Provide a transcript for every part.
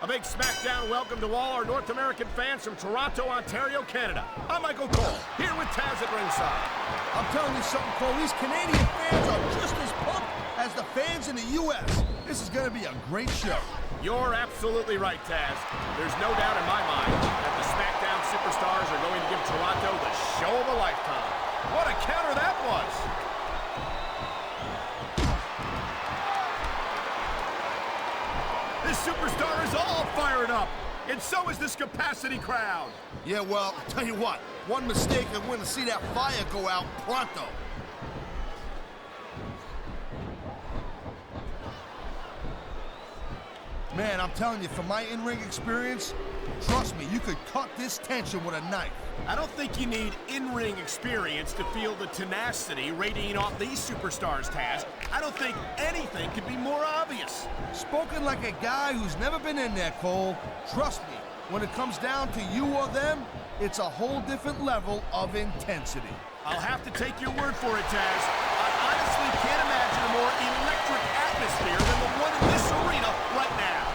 big SmackDown welcome to all our North American fans from Toronto, Ontario, Canada. I'm Michael Cole, here with Taz at ringside. I'm telling you something, Cole. These Canadian fans are just as pumped as the fans in the U.S. This is going to be a great show. You're absolutely right, Taz. There's no doubt in my mind that the SmackDown superstars are going to give Toronto the show of a lifetime. What a counter that was! This superstar is all fired up, and so is this capacity crowd. Yeah, well, I'll tell you what, one mistake and we're going to see that fire go out pronto. Man, I'm telling you, from my in-ring experience, trust me, you could cut this tension with a knife. I don't think you need in-ring experience to feel the tenacity radiating off these superstars, Taz. I don't think anything could be more obvious. Spoken like a guy who's never been in there, Cole. Trust me, when it comes down to you or them, it's a whole different level of intensity. I'll have to take your word for it, Taz. I honestly can't imagine a more electric atmosphere than the one in this arena right now.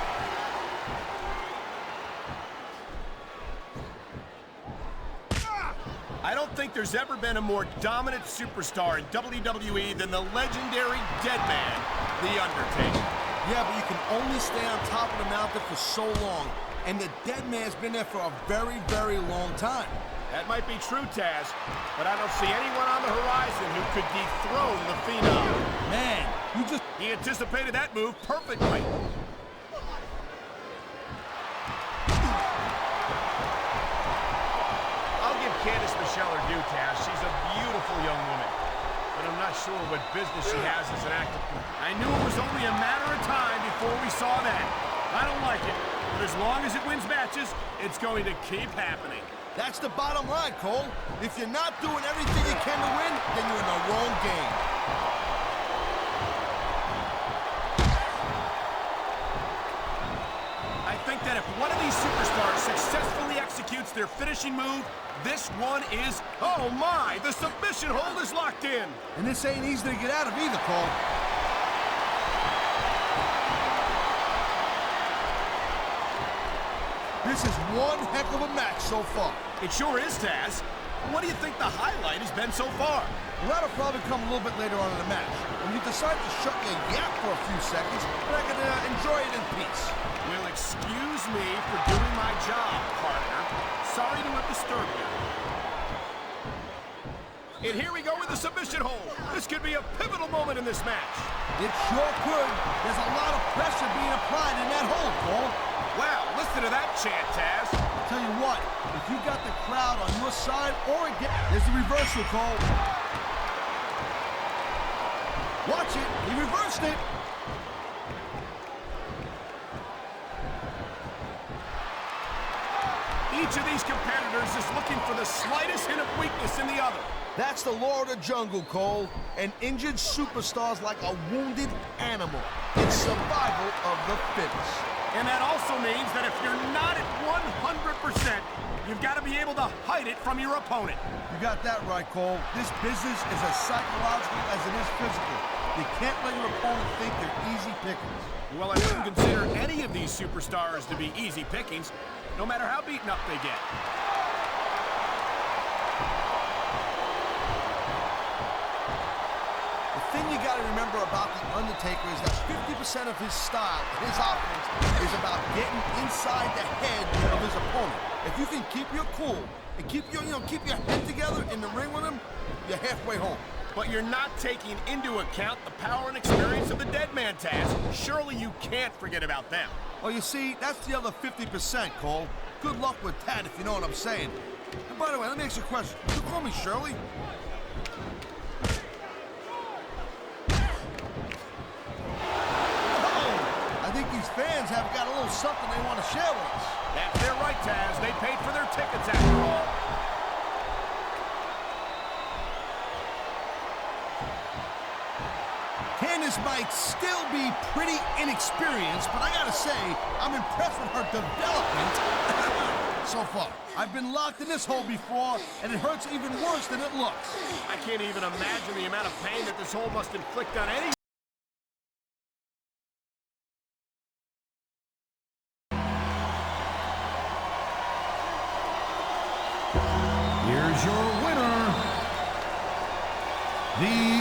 I don't think there's ever been a more dominant superstar in WWE than the legendary dead man, The Undertaker. Yeah, but you can only stay on top of the mountain for so long, and the dead man's been there for a very, very long time. That might be true, Taz, but I don't see anyone on the horizon who could dethrone the Phenom. Man, you just... He anticipated that move perfectly. Candice her due, Taz. She's a beautiful young woman, but I'm not sure what business she has as an active. I knew it was only a matter of time before we saw that. I don't like it, but as long as it wins matches, it's going to keep happening. That's the bottom line, Cole. If you're not doing everything you can to win, then you're in the wrong game. I think that if one of these superstars successfully executes their finishing move, this one is, oh my, the submission hold is locked in. And this ain't easy to get out of either, Cole. This is one heck of a match so far. It sure is, Taz. What do you think the highlight has been so far? Well, that'll probably come a little bit later on in the match, when you decide to shut your yap for a few seconds, and I can enjoy it in peace. Well, excuse me for doing my job, partner. Sorry to have disturbed you. And here we go with the submission hold. This could be a pivotal moment in this match. It sure could. There's a lot of pressure being applied in that hold, Cole. Wow, listen to that chant, Taz. I'll tell you what, if you got the crowd on your side or against... There's the reversal, Cole. Watch it. He reversed it. Each of these competitors is looking for the slightest hint of weakness in the other. That's the law of the jungle, Cole. An injured superstar's like a wounded animal. It's survival of the fittest. And that also means that if you're not at 100%, you've got to be able to hide it from your opponent. You got that right, Cole. This business is as psychological as it is physical. You can't let your opponent think they're easy pickings. Well, I wouldn't consider any of these superstars to be easy pickings, no matter how beaten up they get. The thing you got to remember about The Undertaker is that 50% of his style, his offense, is about getting inside the head of his opponent. If you can keep your cool and keep your head together in the ring with him, you're halfway home. But you're not taking into account the power and experience of the dead man, Taz. Surely you can't forget about them. Well, you see, that's the other 50%, Cole. Good luck with that, if you know what I'm saying. And by the way, let me ask you a question. You call me Shirley? I think these fans have got a little something they want to share with us. That's their right, Taz. They paid for their tickets after all. Candice might still be pretty inexperienced, but I gotta say, I'm impressed with her development so far. I've been locked in this hole before, and it hurts even worse than it looks. I can't even imagine the amount of pain that this hole must inflict on any... here's your winner, the